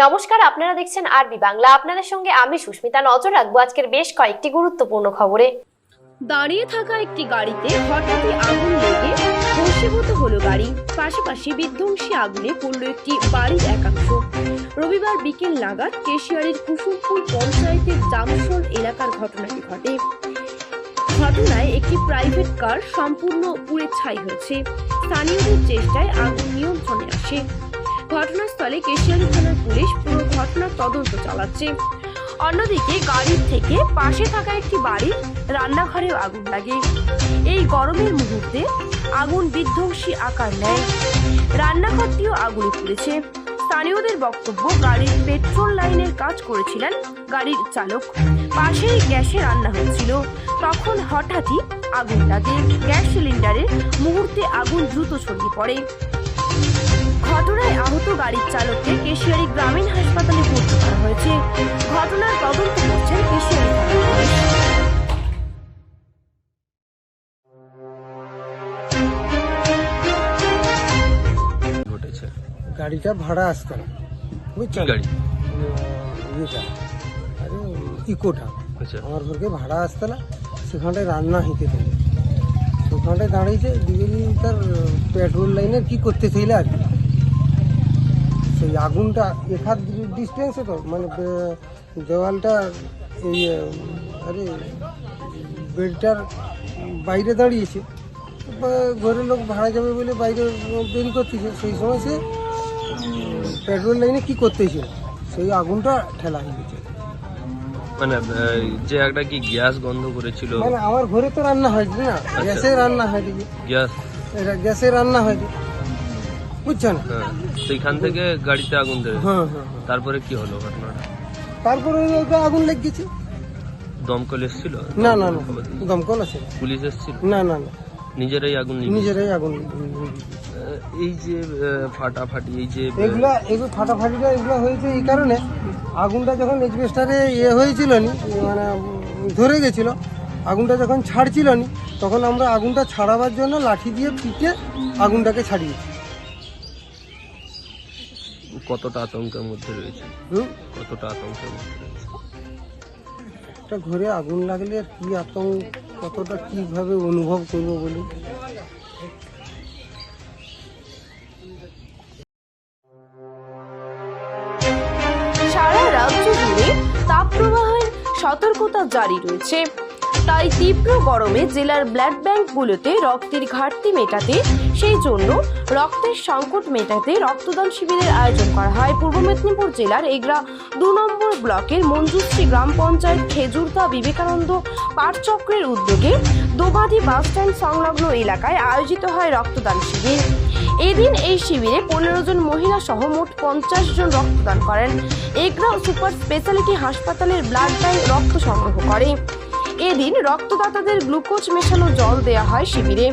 নমস্কার, আপনারা দেখছেন আরবি বাংলা। আপনাদের সঙ্গে আমি সুস্মিতা। নজর রাখবো আজকের বেশ কয়েকটি গুরুত্বপূর্ণ খবরে। দাঁড়িয়ে থাকা একটি গাড়িতে হঠাৎই আগুন লেগে ভস্মীভূত হলো গাড়ি। পাশাপাশি বিধ্বংসী আগুনে পড়ল একটি বাড়ির একাংশ। রবিবার বিকেল নাগাদ কেশিয়াড়ির কুসুমপুর পঞ্চায়েতের জামশোল এলাকার ঘটনাটি ঘটে। ঘটনায় একটি প্রাইভেট কার সম্পূর্ণ পুড়ে ছাই হয়েছে। স্থানীয়দের চেষ্টায় আগুন নিয়ন্ত্রণে আসে। ঘটনাস্থলে কেশিয়াড়ি থানার পুলিশ পুরো ঘটনার তদন্ত চালাচ্ছে। অন্যদিকে গাড়ির থেকে পাশে থাকা একটি বাড়ির রান্নাঘরেও আগুন লাগে। এই গরমের মুহূর্তে আগুন বিধ্বংসী আকার নেয়। রান্নাঘরটিও আগুনে পুড়েছে। স্থানীয়দের বক্তব্য, গাড়ির পেট্রোল লাইনের কাজ করেছিলেন গাড়ির চালক। পাশেই গ্যাসে রান্না হচ্ছিল, তখন হঠাৎই আগুন লাগে। গ্যাস সিলিন্ডারের মুহূর্তে আগুন দ্রুত ছড়িয়ে পড়ে। ঘটনায় আহত গাড়ির চালককে কেশিয়াড়ি গ্রামীণ হাসপাতালে ভর্তি করা হয়েছে। ঘটনার তদন্ত করছেন কেশিয়াড়ি থানার পুলিশ। ঘটেছে গাড়িটা ভাড়া আসতো না, বুঝছেন? গাড়ি ইয়েটা আরে ইকোটা আচ্ছা আমার ঘরকে ভাড়া আসতো না, সেখানটায় রান্না হইতে থাকে। সেখানটায় দাঁড়িয়েছে দিদি তার পেট্রোল লাইনের কি করতে চাইলে আর কি, সেই আগুনটা এখান ডিস্টেন্সে তো মানে দেওয়ালটা এই আরে বেডটার বাইরে দাঁড়িয়েছে। ঘরের লোক ভাড়া যাবে বলে বাইরে দেরি করতেছে, সেই সময় সে পেট্রোল লাইনে কি করতেছিল, সেই আগুনটা ঠেলা হয়ে গেছে। মানে যে একটা কি গ্যাস গন্ধ করেছিল, মানে আমার ঘরে তো রান্না হয়েছে না, গ্যাসে রান্না হয়েছে, গ্যাস এটা গ্যাসে রান্না হয়েছে, বুঝছেন? হ্যাঁ, সেইখান থেকে গাড়িতে আগুন ধরে। হ্যাঁ হ্যাঁ হ্যাঁ। তারপরে কি হলো ঘটনাটা? তারপরে ওইটা আগুন লেগে গেছে। দমকল এসেছিল? না না না, দমকল আছে? পুলিশ এসেছিল? না না না, নিজেরাই আগুন নিভিয়েছে? নিজেরাই আগুন। এই যে ফাটাফাটি, এই যে এগুলো ফাটাফাটিটা এগুলো হয়েছে এই কারণে, আগুনটা যখন এক্সপ্রেসটারে হয়েছিল নি, মানে ধরে গেছিল, আগুনটা যখন ছাড়ছিল নি, তখন আমরা আগুনটা ছাড়াবার জন্য লাঠি দিয়ে পিটে আগুনটাকে ছাড়িয়েছি। কতটা আতঙ্কের মধ্যে রয়েছে? কতটা আতঙ্কের মধ্যে রয়েছে? একটা ঘরে আগুন লাগলে আর কি আতঙ্ক, কতটা কিভাবে অনুভব করবো বলি। সারা রাজ্য জুড়ে তাপপ্রবাহের সতর্কতা জারি রয়েছে। তাই তীব্র গরমে জেলার ব্লাড ব্যাংকগুলোতে রক্তের ঘাটতি মেটাতে, সেই জন্য রক্তের সংকট মেটাতে রক্তদান শিবিরের আয়োজন করা হয়। পূর্ব মেদিনীপুর জেলার এগরা 2 নম্বর ব্লকের মঞ্জুশ্রী গ্রাম পঞ্চায়েত খেজুরদা বিবেকানন্দ পাঠচক্রের উদ্যোগে দোবাদি বাসস্ট্যান্ড সংলগ্ন এলাকায় আয়োজিত হয় রক্তদান শিবির। এদিন এই শিবিরে 15 জন মহিলা সহ মোট 50 জন রক্তদান করেন। এগরা সুপার স্পেশালিটি হাসপাতালের ব্লাড ব্যাংক রক্ত সংগ্রহ করে। এদিন রক্তদাতাদের গ্লুকোজ মেশানো জল দেওয়া হয় শিবিরে।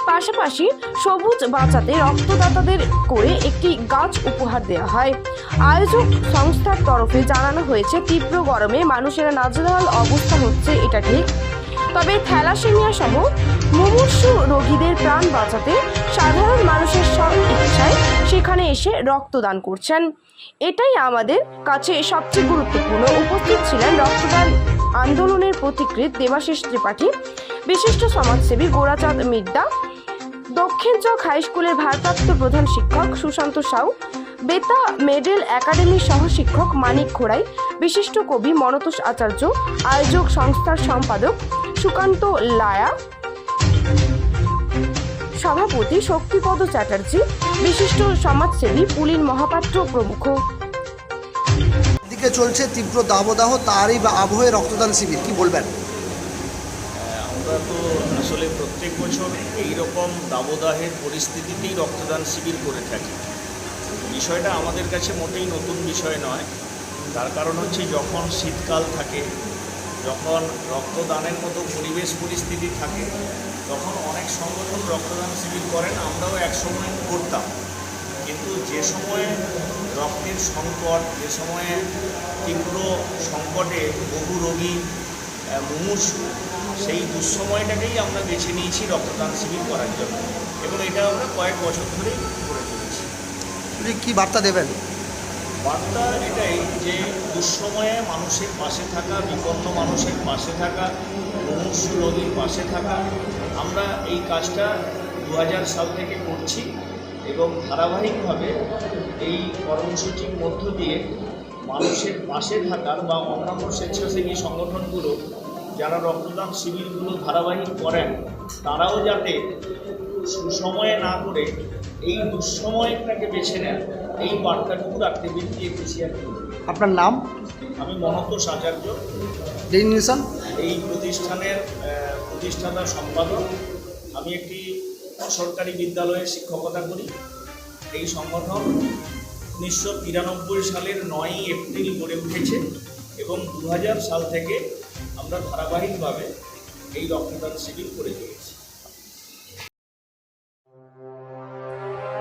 পাশাপাশি সবুজ বাঁচাতে রক্তদাতাদের করে একটি গাছ উপহার দেওয়া হয়। আয়োজক সংস্থার তরফে জানানো হয়েছে, তীব্র গরমে মানুষেরা নাজেহাল অবস্থা হচ্ছে, এটা ঠিক। তবে থ্যালাসেমিয়া সহ মুমূর্ষু রোগীদের প্রাণ বাঁচাতে সাধারণ মানুষের সব ইচ্ছায় সেখানে এসে রক্তদান করছেন। এটাই আমাদের কাছে সবচেয়ে গুরুত্বপূর্ণ। উপস্থিত ছিলেন রক্তদান আন্দোলনের পথিকৃৎ দেবাশিস ত্রিপাঠী, বিশিষ্ট সমাজসেবী গোরাচাঁদ মিড্ডা, দক্ষিণ চক হাই স্কুলের ভারপ্রাপ্ত প্রধান শিক্ষক সুশান্ত সাউ, বেতা মেডেল একাডেমির সহ শিক্ষক মানিক ঘোড়াই, বিশিষ্ট কবি মনতোষ আচার্য, আয়োজক সংস্থার সম্পাদক সুকান্ত লায়া, সভাপতি শক্তিপদ চ্যাটার্জি, বিশিষ্ট সমাজসেবী পুলিন মহাপাত্র প্রমুখ। দিকে চলছে তীব্র দাবদাহ, তারই বা আবহে রক্তদান শিবির, কি বলবেন? আমরা তো আসলে প্রত্যেক বছর এই রকম দাবদাহের পরিস্থিতিতেই রক্তদান শিবির করে থাকি। বিষয়টা আমাদের কাছে মোটেই নতুন বিষয় নয়। তার কারণ হচ্ছে, যখন শীতকাল থাকে, যখন রক্তদানের মতো পরিবেশ পরিস্থিতি থাকে, তখন অনেক সংগঠন রক্তদান শিবির করেন। আমরাও একসময় করতাম, কিন্তু যে সময়ে রক্তের সংকট, যে সময়ে তীব্র সংকটে বহু রোগী মুমূর্ষু, সেই দুঃসময়টাকেই আমরা বেছে নিয়েছি রক্তদান শিবির করার জন্য, এবং এটা আমরা কয়েক বছর ধরেই করে চলেছি। কি বার্তা দেবেন? বার্তা এটাই যে দুঃসময়ে মানুষের পাশে থাকা, বিপন্ন মানুষের পাশে থাকা, মুমূর্ষু রোগীর পাশে থাকা, আমরা এই কাজটা 2000 সাল থেকে করছি এবং ধারাবাহিকভাবে এই কর্মসূচির মধ্য দিয়ে মানুষের পাশে থাকার বা অন্যান্য স্বেচ্ছাসেবী সংগঠনগুলো যারা রক্তদান শিবিরগুলো ধারাবাহিক করেন তারাও যাতে সুসময়ে না করে এই দুঃসময়টাকে বেছে নেন, এই বার্তাটুকু রাখতে বেরিয়ে এসেছি আর কি। আপনার নাম? আমি মনতোষ আচার্য, ডেজিগনেশন? এই প্রতিষ্ঠানের প্রতিষ্ঠাতা সম্পাদক। আমি একটি সরকারি বিদ্যালয়ে শিক্ষকতা করি। এই সংগঠন 1993 সালের 9ই এপ্রিল গড়ে উঠেছে এবং 2000 সাল থেকে আমরা ধারাবাহিকভাবে এই রক্তদান শিবির করে চলেছি।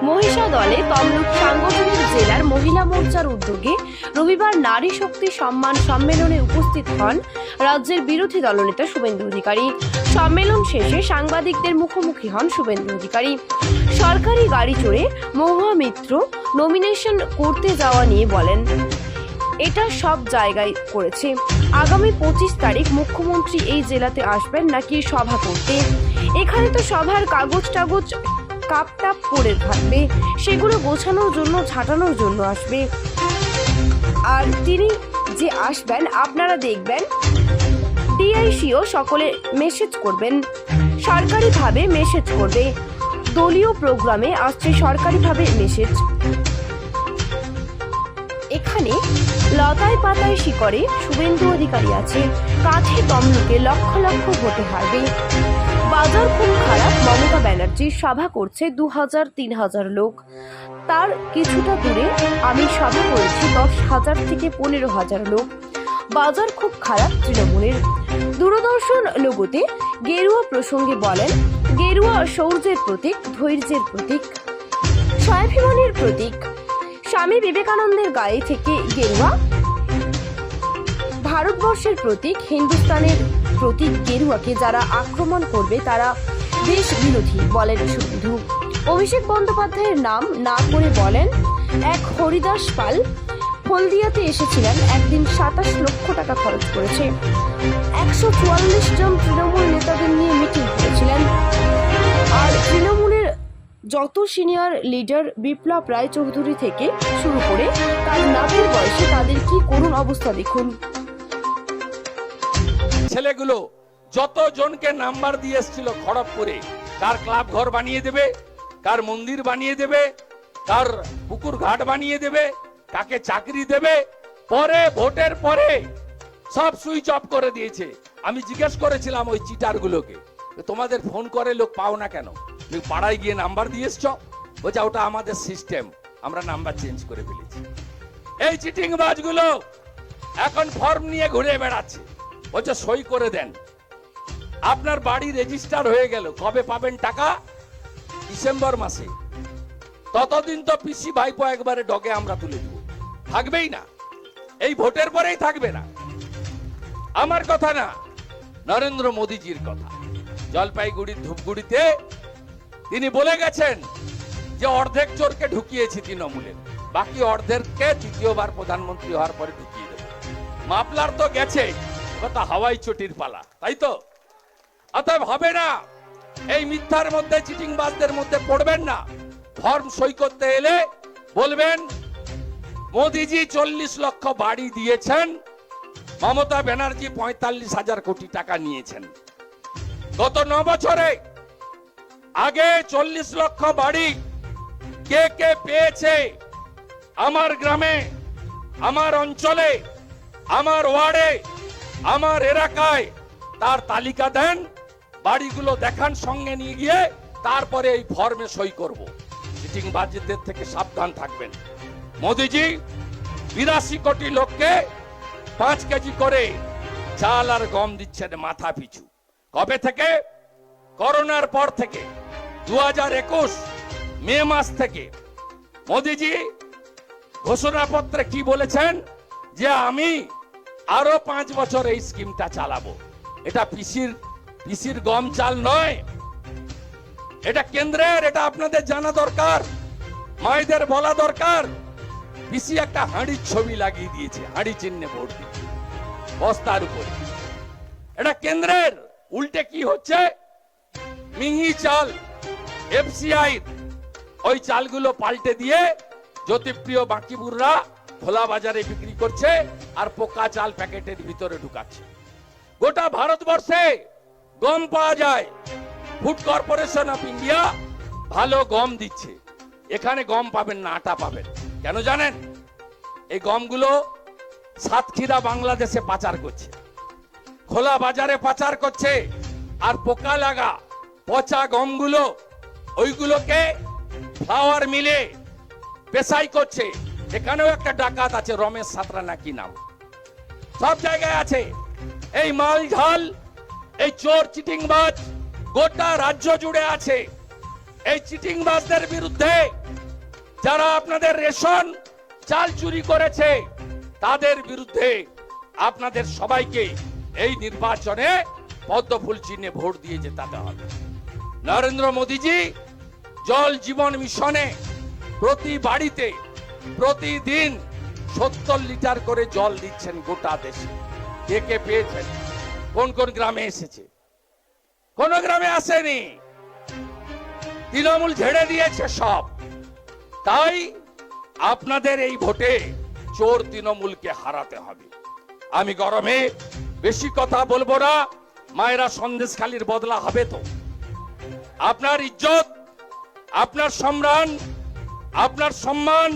মহিষা দলে তমলুক সাংগঠনিক জেলার মহিলা মোর্চার উদ্যোগে রবিবার নারী শক্তি সম্মান সম্মেলনে উপস্থিত হন রাজ্যের বিরোধী দলনেতা শুভেন্দু অধিকারী। সম্মেলন শেষে সাংবাদিকদের মুখোমুখি হন শুভেন্দু অধিকারী। সরকারি গাড়ি চড়ে মহুয়া মিত্র নমিনেশন করতে যাওয়া নিয়ে বলেন, এটা সব জায়গায় করেছে। আগামী 25 তারিখ মুখ্যমন্ত্রী এই জেলাতে আসবেন নাকি সভা করতে? এখানে তো সভার কাগজ টাগজ কাপ টাপ পড়ে থাকবে, সেগুলো গোছানোর জন্য ঝাঁটানোর জন্য আসবে। আর তিনি যে আসবেন আপনারা দেখবেন, ডিআইসিও সকলে মেসেজ করবেন, সরকারিভাবে মেসেজ করবে। দলীয় প্রোগ্রামে আসছে সরকারিভাবে মেসেজ। এখানে লতায় পাতায় শিকড়ে শুভেন্দু অধিকারী আছে, কাছে তমলুকে লক্ষ লক্ষ ভোটে হারবে। বাজার খুব খারাপ, মমতা ব্যানার্জি সভা করছে 2000-3000 লোক। তার কিছুটা দূরে আমি সভা করেছি 10,000 থেকে 15,000 লোক। বাজার খুব খারাপ তৃণমূলের। দূরদর্শন লোগোতে গেরুয়া প্রসঙ্গে বলেন, গেরুয়া শৌর্যের প্রতীক, ধৈর্যের প্রতীক, স্বাভিমানের প্রতীক। স্বামী বিবেকানন্দের গায়ে থেকে গেরুয়া ভারতবর্ষের প্রতীক, হিন্দুস্তানের প্রতীক। গেরুয়াকে যারা আক্রমণ করবে তারা দেশ বিরোধী বলেন শুভেন্দু। অভিষেক বন্দ্যোপাধ্যায়ের নাম না করে বলেন, এক হরিদাস পাল হলদিয়াতে এসেছিলেন, একদিন 27 লক্ষ টাকা খরচ করেছে। 144 জন তৃণমূল নেতাদের নিয়ে মিটিং করেছিলেন। আর তৃণমূলের যত সিনিয়র লিডার বিপ্লব রায় চৌধুরী থেকে শুরু করে তার নাতির বয়সে তাদের কি করুণ অবস্থা দেখুন। ছেলেগুলো যত জনকে নাম্বার দিয়ে এসেছিল খড়গপুরে, কার ক্লাব ঘর বানিয়ে দেবে, কার মন্দির বানিয়ে দেবে, কার পুকুর ঘাট বানিয়ে দেবে, কাকে চাকরি দেবে, পরে ভোটের পরে সব সুইচ অফ করে দিয়েছে। আমি জিজ্ঞেস করেছিলাম ওই চিটারগুলোকে, তোমাদের ফোন করে লোক পাও না কেন? তুমি পাড়ায় গিয়ে নাম্বার দিয়ে এসছো? বলছে ওটা আমাদের সিস্টেম, আমরা নাম্বার চেঞ্জ করে ফেলেছি। এই চিটিংবাজগুলো এখন ফর্ম নিয়ে ঘুরে বেড়াচ্ছে, বলছে সই করে দেন। আপনার বাড়ি রেজিস্টার হয়ে গেল, কবে পাবেন টাকা? ডিসেম্বর মাসে। ততদিন তো পিসি ভাইপো একবারে ডগে আমরা তুলে দেব, থাকবেই না। এই ভোটের পরেই থাকবে না। আমার কথা না, নরেন্দ্র মোদীজির কথা। জলপাইগুড়ির ধূপগুড়িতে তিনি বলে গেছেন যে অর্ধেক চোরকে ঢুকিয়েছি তৃণমূলের, বাকি অর্ধেককে তৃতীয়বার প্রধানমন্ত্রী হওয়ার পরে ঢুকিয়ে দেব। মাপলার তো গেছে, কথা হাওয়াই চটির পালা, তাই তো? অতএব হবে না, এই মিথ্যার মধ্যে চিটিংবাজদের মধ্যে পড়বেন না। ফর্ম সই করতে এলে বলবেন মোদিজি 40 লক্ষ বাড়ি দিয়েছেন, মমতা ব্যানার্জি 45,000 কোটি টাকা নিয়েছেন। গত 9 বছরে আগে 40 লক্ষ বাড়ি কে কে পেয়েছে আমার গ্রামে, আমার অঞ্চলে, আমার ওয়ার্ডে, আমার এলাকায়, তার তালিকা দেন, বাড়িগুলো দেখান, সঙ্গে নিয়ে গিয়ে তারপরে এই ফর্মে সই করব। চিটিংবাজদের থেকে সাবধান থাকবেন। মোদিজি 82 কোটি লোককে 5 কেজি করে চাল আর গম দিচ্ছেন মাথা পিছু। কবে থেকে? করোনার পর থেকে, 2021 মে মাস থেকে। মোদিজি ঘোষণাপত্রে কি বলেছেন? যে আমি আরো 5 বছর এই স্কিমটা চালাবো। এটা পিসির গম চাল নয়, এটা কেন্দ্রের। এটা আপনাদের জানা দরকার, মায়েদের বলা দরকার। পিসি একটা হাঁড়ির ছবি লাগিয়ে দিয়েছে, হাঁড়ি চিহ্নে ভোট দিয়ে বস্তার উপরে। এটা কেন্দ্রের। উল্টে কি হচ্ছে, মিহি চাল এফসিআই ওই চালগুলো পাল্টে দিয়ে জ্যোতিপ্রিয় বাকিবুররা খোলা বাজারে বিক্রি করছে আর পোকা চাল প্যাকেটের ভিতরে ঢুকাচ্ছে। গোটা ভারতবর্ষে গম পাওয়া যায়, ফুড কর্পোরেশন অফ ইন্ডিয়া ভালো গম দিচ্ছে, এখানে গম পাবেন না, আটা পাবেন। কেন জানেন? এই গমগুলো সাতক্ষীরা বাংলাদেশে পাচার করছে, খোলা বাজারে পাচার করছে, আর পোকা লাগা পচা গমগুলো ওইগুলোকে ফ্লাওয়ার মিলে পেশাই করছে। এখানেও একটা ডাকাত আছে, রমেশ সাঁতরা নাকি নাম, সব জায়গায় আছে। এই মাল ঝাল, এই চোর চিটিংবাজ গোটা রাজ্য জুড়ে আছে। এই চিটিংবাজদের বিরুদ্ধে, যারা আপনাদের রেশন চাল চুরি করেছে, তাদের বিরুদ্ধে আপনাদের সবাইকে এই নির্বাচনে পদ্মফুল চিহ্নে ভোট দিয়ে জেতাতে হবে। নরেন্দ্র মোদীজি জল জীবন মিশনে প্রতি বাড়িতে প্রতিদিন 70 লিটার করে জল দিচ্ছেন গোটা দেশে। কে কে পেয়েছেন? কোন কোন গ্রামে এসেছে? কোন গ্রামে আসেনি। তৃণমূল ঝেড়ে দিয়েছে সব। তাই আপনাদের এই ভোটে চোর তৃণমূলকে হারাতে হবে। আমি গরমে বেশি কথা বলবো না। মায়েরা সন্দেশখালীর বদলা হবে তো। আপনার ইজ্জত, আপনার সম্মান, আপনার সম্মান,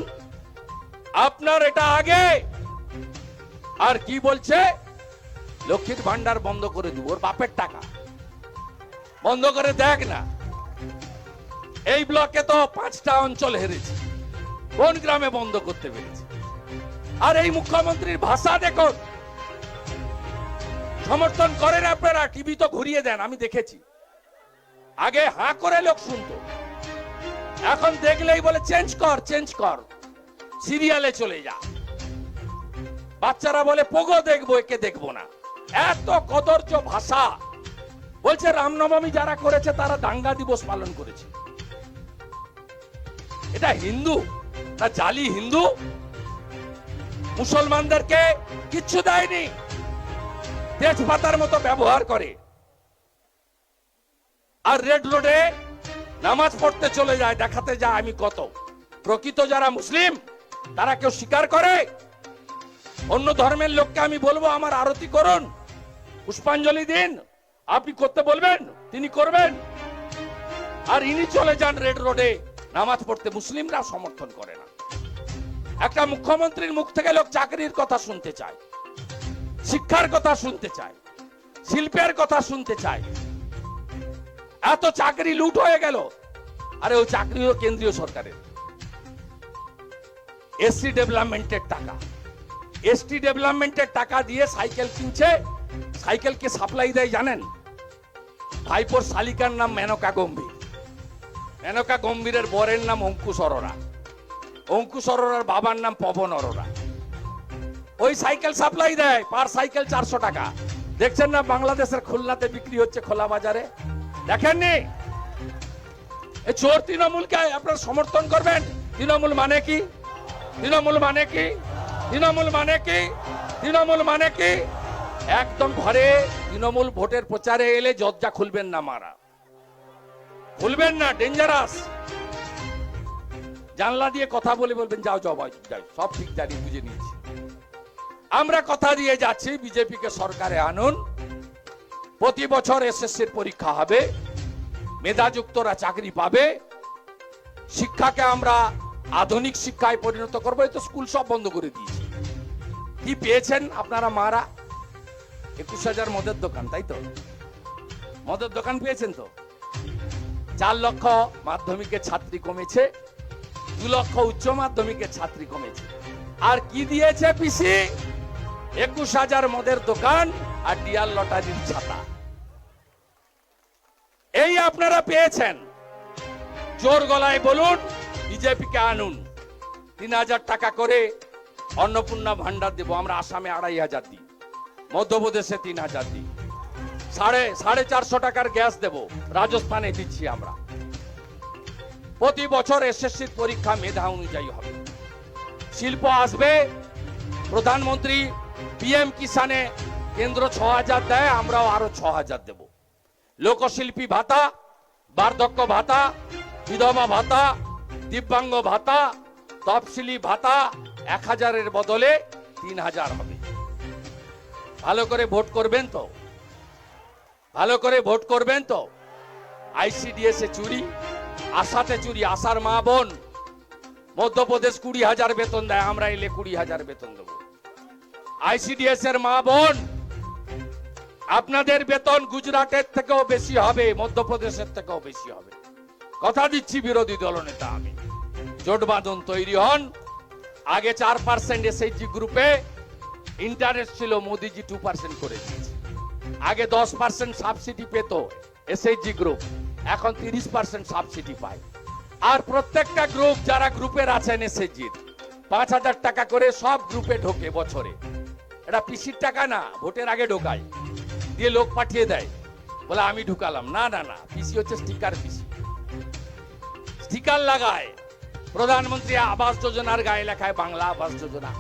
আপনার এটা আগে। আর কি বলছে? লক্ষ্মীর ভান্ডার বন্ধ করে দিব। ওর বাপের টাকা বন্ধ করে দেখ না। এই ব্লকে তো 5টা অঞ্চল হেরেছে, কোন গ্রামে বন্ধ করতে পেরেছে? আর এই মুখ্যমন্ত্রীর ভাষা দেখুন। সমর্থন করেন আপনারা, টিভি তো ঘুরিয়ে দেন, আমি দেখেছি। আগে হাঁ করে লোক শুনতো, এখন দেখলেই বলে চেঞ্জ কর, চেঞ্জ কর, সিরিয়ালে চলে যা। বাচ্চারা বলে পোগো দেখবো, একে দেখবো না। এত কদর্য ভাষা। বলছে রামনবমী যারা করেছে তারা দাঙ্গা দিবস পালন করেছে। এটা হিন্দু না জালি হিন্দু? মুসলমানদেরকে কিচ্ছু দেয়নি, তেজপাতার মতো ব্যবহার করে। আর রেড রোডে নামাজ পড়তে চলে যায়, দেখাতে যায় আমি কত। প্রকৃত যারা মুসলিম তারা কেউ স্বীকার করে? অন্য ধর্মের লোককে আমি বলবো আমার আরতি করুন, পুষ্পাঞ্জলি দিন, আপনি করতে বলবেন, তিনি করবেন। আর ইনি চলে যান রেড রোডে নামাজ পড়তে, মুসলিমরা সমর্থন করে না। একটা মুখ্যমন্ত্রীর মুখ থেকে লোক চাকরির কথা শুনতে চায়, শিক্ষার কথা শুনতে চায়, শিল্পের কথা শুনতে চায়। এত চাকরি লুট হয়ে গেল। আরে ওই চাকরিও কেন্দ্রীয় সরকারের। এসসি ডেভেলপমেন্টের টাকা, এসটি ডেভেলপমেন্টের টাকা দিয়ে সাইকেল কিনছে। সাইকেলকে সাপ্লাই দেয় জানেন? ভাইপোর শালিকার নাম মেনকা গম্ভীর, মেনকা গম্ভীরের বরের নাম অঙ্কুশ অরোরা, অঙ্কুশ অরোরার বাবার নাম পবন অরোরা। ওই সাইকেল সাপ্লাই দেয়, পার সাইকেল 400 টাকা। দেখছেন না বাংলাদেশের খুলনাতে বিক্রি হচ্ছে খোলা বাজারে? দেখেননি? এই চোর তৃণমূলকে আপনারা সমর্থন করবেন? তৃণমূল মানে কি? তৃণমূল মানে কি? তৃণমূল মানে কি? তৃণমূল মানে কি? একদম ঘরে তৃণমূল ভোটের প্রচারে এলে দরজা খুলবেন না, মারা খুলবেন না, ডেঞ্জারাস। জানলা দিয়ে কথা বলে বলবেন যাও যাও ভাই, যাও, সব ঠিক জানি, বুঝে নিয়েছি। আমরা কথা দিয়ে যাচ্ছি বিজেপিকে সরকারে আনুন। প্রতি বছর এসএসসির পরীক্ষা হবে, মেধাযুক্তরা চাকরি পাবে, শিক্ষাকে আমরা আধুনিক শিক্ষায় পরিণত করবো। এই তো স্কুল সব বন্ধ করে দিয়েছি। কি পেয়েছেন আপনারা মারা? 21,000 মদের দোকান, তাই তো? মদের দোকান পেয়েছেন তো? 4 লক্ষ মাধ্যমিকের ছাত্রী কমেছে, 2 লক্ষ উচ্চ মাধ্যমিকের ছাত্রী কমেছে। আর কি দিয়েছে পিসি? 21,000 মদের দোকান আর ডিয়ার লটারির ছাতা। এই আপনারা পেয়েছেন। জোর গলায় বলুন বিজেপিকে আনুন। 3,000 টাকা করে অন্নপূর্ণা ভান্ডার দেব। আমরা আসামে 2,500 দিই, মধ্যপ্রদেশে 3,000 দিই। 450 টাকার গ্যাস দেব, রাজস্থানে দিচ্ছি আমরা। প্রতি বছর এসএসসির পরীক্ষা মেধা অনুযায়ী হবে। শিল্প আসবে। প্রধানমন্ত্রী পিএম কিষানে কেন্দ্র 6,000 দেয়, আমরাও আরো 6,000 দেব। লোকশিল্পী ভাতা, বার্ধক্য ভাতা, বিধবা ভাতা, দিব্যাঙ্গ ভাতা, তফসিলি ভাতা 1,000-এর বদলে 3,000 হবে। ভালো করে ভোট করবেন তো? ভালো করে ভোট করবেন তো? আইসিডিএস এ চুরি, আশাতে চুরি। আশার মা বোন মধ্যপ্রদেশ 20,000 বেতন দেয়, আমরা এলে 20,000 বেতন দেবো। আইসিডিএস এর মা বোন আপনাদের বেতন গুজরাটের থেকেও বেশি হবে, মধ্যপ্রদেশের থেকেও বেশি হবে। কথা দিচ্ছি বিরোধী দলনেতা আমি। জোট বাঁধন তৈরি হন। আগে 4% এসএইচজি গ্রুপে ইন্টারেস্ট ছিল, মোদিজি 2% করে দিয়েছে। আগে 10% সাবসিডি পেত এসএইচজি গ্রুপ, এখন 30% সাবসিডি পায়। আর প্রত্যেকটা গ্রুপ যারা গ্রুপের আছেন এসএইচজির 5,000 টাকা করে সব গ্রুপে ঢোকে বছরে। এটা পিসির টাকা না, ভোটের আগে ঢোকায়, দিয়ে লোক পাঠিয়ে দেয়, বলে আমি ঢুকালাম। না না না, পিসি হচ্ছে স্টিকার পিসি, স্টিকার লাগায়। প্রধানমন্ত্রী আবাস যোজনার গায়ে লেখায় বাংলা আবাস যোজনা,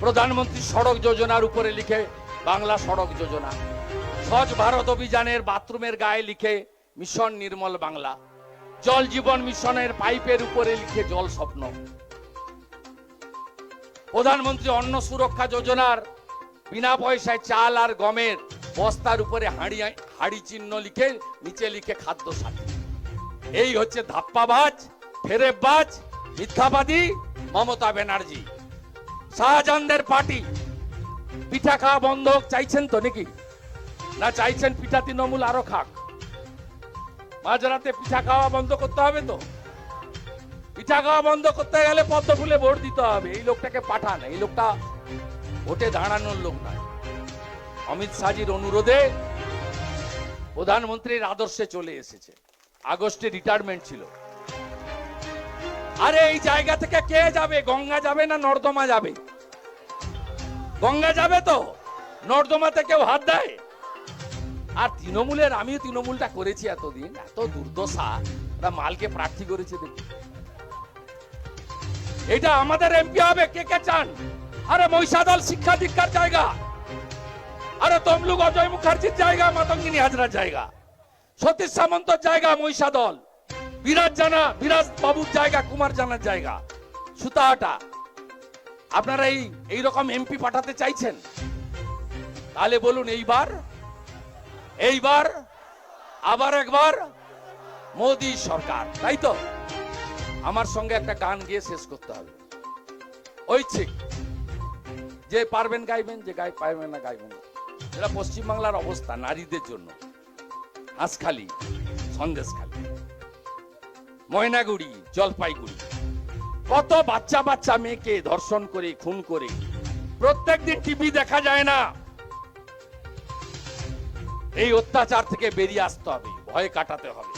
প্রধানমন্ত্রী সড়ক যোজনার উপরে লিখে বাংলা সড়ক যোজনা, স্বচ্ছ ভারত অভিযানের বাথরুমের গায়ে লিখে মিশন নির্মল বাংলা, জল জীবন মিশনের পাইপের উপরে লিখে জল স্বপ্ন, প্রধানমন্ত্রী অন্ন সুরক্ষা যোজনার বিনা পয়সায় চাল আর গমের বস্তার উপরে হাড়ি চিহ্ন লিখে নিচে লিখে খাদ্য সাথী। এই হচ্ছে ধাপ্পাবাজ, ফেরেববাজ, মিথ্যাবাদী মমতা ব্যানার্জি। শাহজাহানদের পার্টি। পিঠা খাওয়া বন্ধ চাইছেন তো নাকি? না চাইছেন পিঠা তৃণমূল আরো খাক? মাঝরাতে পিঠা খাওয়া বন্ধ করতে হবে তো? পিঠা খাওয়া বন্ধ করতে গেলে পদ্ম ফুলে ভোট দিতে হবে। এই লোকটাকে পাঠান, এই লোকটা ভোটে দাঁড়ানোর লোক নয়। অমিত শাহজির অনুরোধে প্রধানমন্ত্রীর আদর্শে চলে এসেছে। আগস্টে রিটায়ারমেন্ট ছিল। আরে এই জায়গা থেকে কে যাবে? গঙ্গা যাবে না নর্দমা যাবে? গঙ্গা যাবে তো, নর্দমাতে কেউ হাত দেয়? আর তৃণমূলের, আমিও তৃণমূলটা করেছি এতদিন, এত দুর্দশা, ওরা মালকে প্রার্থী করেছে দেখি। এটা আমাদের এমপি হবে, কে কে চান? আরে মহিষাদল শিক্ষা দীক্ষার জায়গা, আরে তমলুক অজয় মুখার্জির জায়গা, মাতঙ্গিনী হাজরার জায়গা, সতীশ সামন্তর জায়গা মহিষাদল, বিরাজ বাবুর জায়গা, কুমার জানার জায়গা, সুতাহাটা। আপনারা এই রকম এমপি পাঠাতে চাইছেন? তাহলে বলুন এইবার আবার একবার মোদী সরকার, তাই তো? আমার সঙ্গে একটা গান গিয়ে শেষ করতে হবে। ঐচ্ছিক, যে পারবেন গাইবেন, যে পারবেন না গাইবেন। এটা পশ্চিমবাংলার অবস্থা নারীদের জন্য। হাঁসখালি, সন্দেশখালি, ময়নাগুড়ি, জলপাইগুড়ি, কত বাচ্চা মেয়েকে ধর্ষণ করে খুন করে প্রত্যেকদিন টিভি দেখা যায় না? এই অত্যাচার থেকে বেরিয়ে আসতে হবে, ভয় কাটাতে হবে।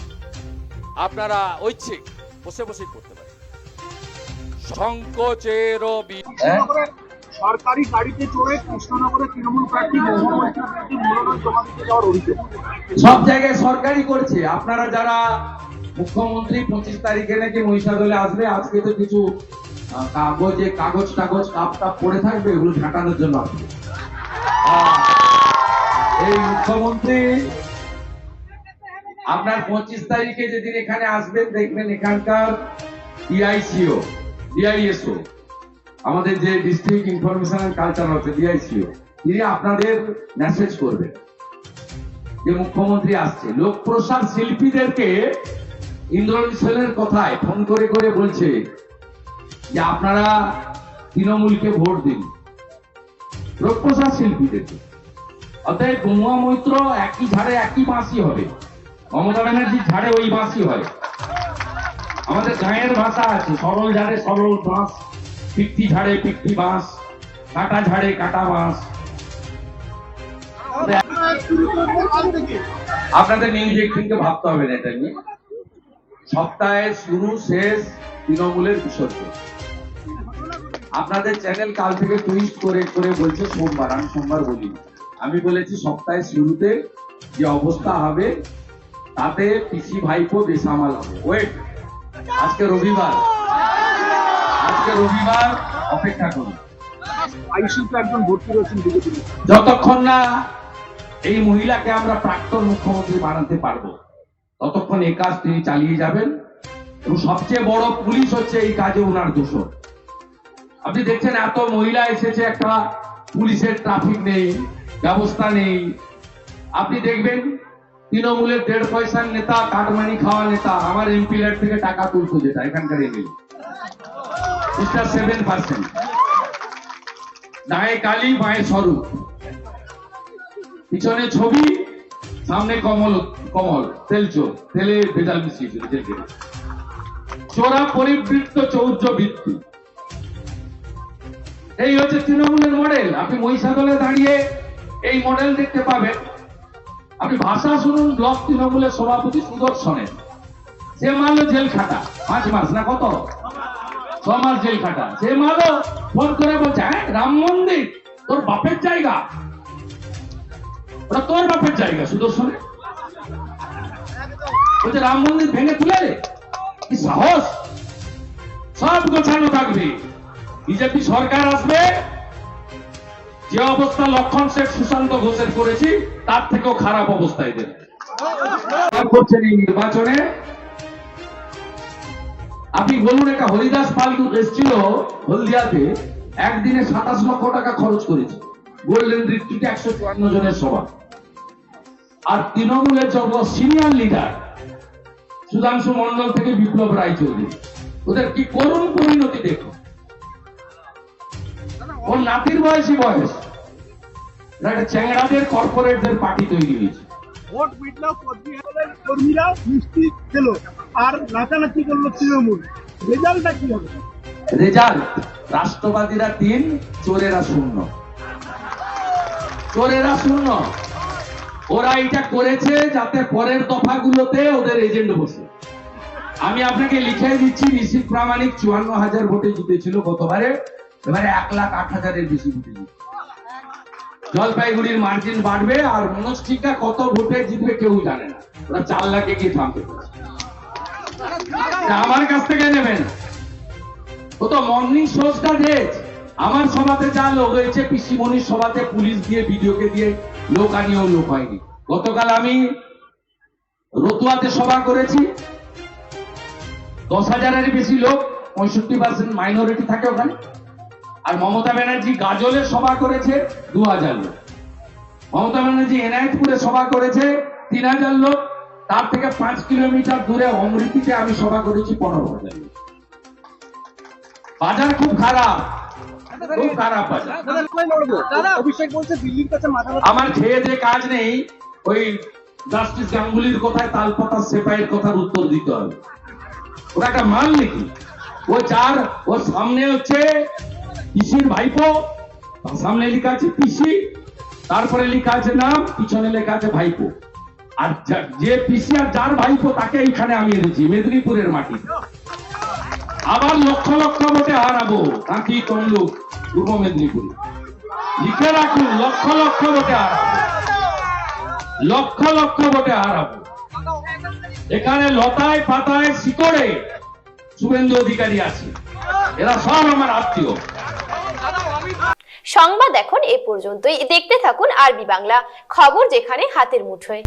আপনারা ঐচ্ছিক বসে বসে করতে পারেন। সংকোচের সরকারি গাড়িতে চড়ে কৃষ্ণনগরে তৃণমূল প্রার্থী মনোনয়ন জমা দিতে যাওয়ার অভিযোগ। সব জায়গায় সরকারি করছে। আপনারা যারা মুখ্যমন্ত্রী 25 তারিখে নাকি মহিষাদলে আসবে, আজকে তো কিছু কাগজ কাপ পড়ে থাকবে, এগুলো ঝাঁটানোর জন্য আসবে। এই মুখ্যমন্ত্রী আপনার 25 তারিখে যেদিন এখানে আসবেন, দেখবেন এখানকার ডিআইএসও, আমাদের যে ডিস্ট্রিক্ট ইনফরমেশন এন্ড কালচার হচ্ছে ডিআইসিও, তিনি আপনাদের মেসেজ করবেন যে মুখ্যমন্ত্রী আসছে। লোক প্রসাদ শিল্পীদেরকে ইন্দ্রনীল সেনের কথায় ফোন করে করে বলছে যে আপনারা তৃণমূলকে ভোট দিন, লোক প্রসাদ শিল্পীদেরকে। অতএব গঙ্গা মৈত্র একই ঝাড়ে একই বাঁশি হবে, মমতা ব্যানার্জির ঝাড়ে ওই বাঁশি হয়। আমাদের গাঁয়ের ভাষা আছে, সরল ঝাড়ে সরল বাঁশ, পিকটি ঝাড়ে পিকটি বাঁশ, কাটা ঝাড়ে কাটা বাঁশ। আপনাদের নিউজ এইটিনকে ভাবতে হবে না এটা নিয়ে। সপ্তাহে শুরু শেষ তৃণমূলের বিসর্জন। আপনাদের চ্যানেল কাল থেকে টুইস্ট করে করে বলছে সোমবার, আমি সোমবার বলি। আমি বলেছি সপ্তাহের শুরুতে যে অবস্থা হবে তাতে পিসি ভাইপো বেসামাল হবে। ওয়েট, আজকে রবিবার অপেক্ষা করুন। আইসিতে একজন ভর্তি রয়েছেন বিজেপি। যতক্ষণ না এই মহিলাকে আমরা প্রাক্তন মুখ্যমন্ত্রী বানাতে পারবো ততক্ষণ এই কাজ তিনি চালিয়ে যাবেন। এবং সবচেয়ে বড় পুলিশ হচ্ছে এই কাজে ওনার দোষর। আপনি দেখছেন এত মহিলা এসেছে, একটা পুলিশের ট্রাফিক নেই, ব্যবস্থা নেই। আপনি দেখবেন তৃণমূলের 1.5 পয়সার নেতা, কাটমানি খাওয়া নেতা, আমার এমপি ল্যাড থেকে টাকা তুলতো, যেটা এখানকার এমএলএ 7%। দায়ে কালী বাঁয়ে স্বরূপ, পিছনে ছবি, সামনে কমল কমল তেলচোর, তেলে ভেজাল মিশিয়েছিল জেলকে। চোরা পরিবৃত্ত চৌর্য বৃত্তি, এই হচ্ছে তৃণমূলের মডেল। আপনি মহিষাদলে দাঁড়িয়ে এই মডেল দেখতে পাবেন। আপনি ভাষা শুনুন ব্লক তৃণমূলের সভাপতি সুদর্শনের, সে মারলো জেল খাটা 5 মাস না কত, 6 মাস জেল খাটা। সে মারলো, ফোন করে বলছে, হ্যাঁ রাম মন্দির তোর বাপের জায়গা, ওটা তোর বাপের জায়গা। সুদর্শনের বলছে রাম মন্দির ভেঙে তুলে, কি সাহস! সব গোছানো থাকবে, বিজেপি সরকার আসবে, যে অবস্থা লক্ষণ শেখ সুশান্ত ঘোষের করেছি তার থেকেও খারাপ অবস্থায় দেবে করছেন এই নির্বাচনে। আপনি বলুন, একটা হরিদাস পাল এসেছিল হলদিয়াতে, একদিনে 27 লক্ষ টাকা খরচ করেছে, গোল্ডেন রিট্রিটে 154 জনের সভা। আর তৃণমূলের যত সিনিয়র লিডার, সুধাংশু মন্ডল থেকে বিপ্লব রায়চৌধুরী, ওদের কি করুণ পরিণতি দেখুন। ওর নাতির বয়সী বয়স, একটা চ্যাংড়াদের কর্পোরেটদের পার্টি তৈরি হয়েছে। ভোট মিটলেও কর্মীরা মিষ্টি খেল আর নাচানাচি করলো তৃণমূল, রেজাল্টটা কি হবে? রেজাল্ট রাষ্ট্রবাদীরা 3, চোরেরা 0। চোরেরা 0। ওরা এটা করেছে যাতে পরের দফাগুলোতে ওদের এজেন্ট বসে। আমি আপনাকে লিখে দিচ্ছি, নিশীথ প্রামাণিক 54,000 ভোটে জিতেছিল গতবারে, এবারে 1,08,000-এর বেশি ভোটে জিতবে। জলপাইগুড়ির মার্জিন বাড়বে, আর মনোজ টিকা কত ভোটে জিতবে কেউ জানে না, ওরা 4 লাখে গিয়ে থামতে পারে। আমার কাছ থেকে নেবেন, ও তো মর্নিং শোজটা ডেট। আমার সভাতে যা লোক হয়েছে, পিসি মনির সভাতে পুলিশ দিয়ে ভিডিওকে দিয়ে লোক আনিয়েও লোক হয়নি। গতকাল আমি রতুয়াতে সভা করেছি, 10,000-এর বেশি লোক, 65% মাইনরিটি থাকে ওখানে। আর মমতা ব্যানার্জি গাজলে সভা করেছে 2,000 লোক। মমতা ব্যানার্জি এনায়েতপুরে সভা করেছে 3,000 লোক। তার থেকে 5 কিলোমিটার দূরে অমৃতিতে আমি সভা করেছি 15,000 লোক। বাজার খুব খারাপ, খুব খারাপ বাজার। অভিষেক বলছে দিল্লির কাছে মাথা। আমার খেয়ে যে কাজ নেই, ওই জাস্টিস গাঙ্গুলির কথায় তালপাতা সেপাইয়ের কথার উত্তর দিতে হবে। ওরা একটা মাল নাকি? ওর সামনে হচ্ছে পিসির ভাইপো, সামনে লেখা আছে পিসি, তারপরে লেখা আছে নাম, পিছনে লেখা আছে ভাইপো। আর যে পিসি আর যার ভাইপো তাকে এইখানে আমি এনেছি মেদিনীপুরের মাটি। আবার লক্ষ লক্ষ ভোটে হারাবো কাঁথি তমলুক পূর্ব মেদিনীপুরে। লিখে রাখুন, লক্ষ লক্ষ ভোটে হারাবো, লক্ষ লক্ষ ভোটে হারাবো। এখানে লতায় পাতায় শিকড়ে শুভেন্দু অধিকারী আছে, এরা সব আমার আত্মীয়। সংবাদ এখন এ পর্যন্তই। দেখতে থাকুন আরবি বাংলা, খবর যেখানে হাতের মুঠোয়।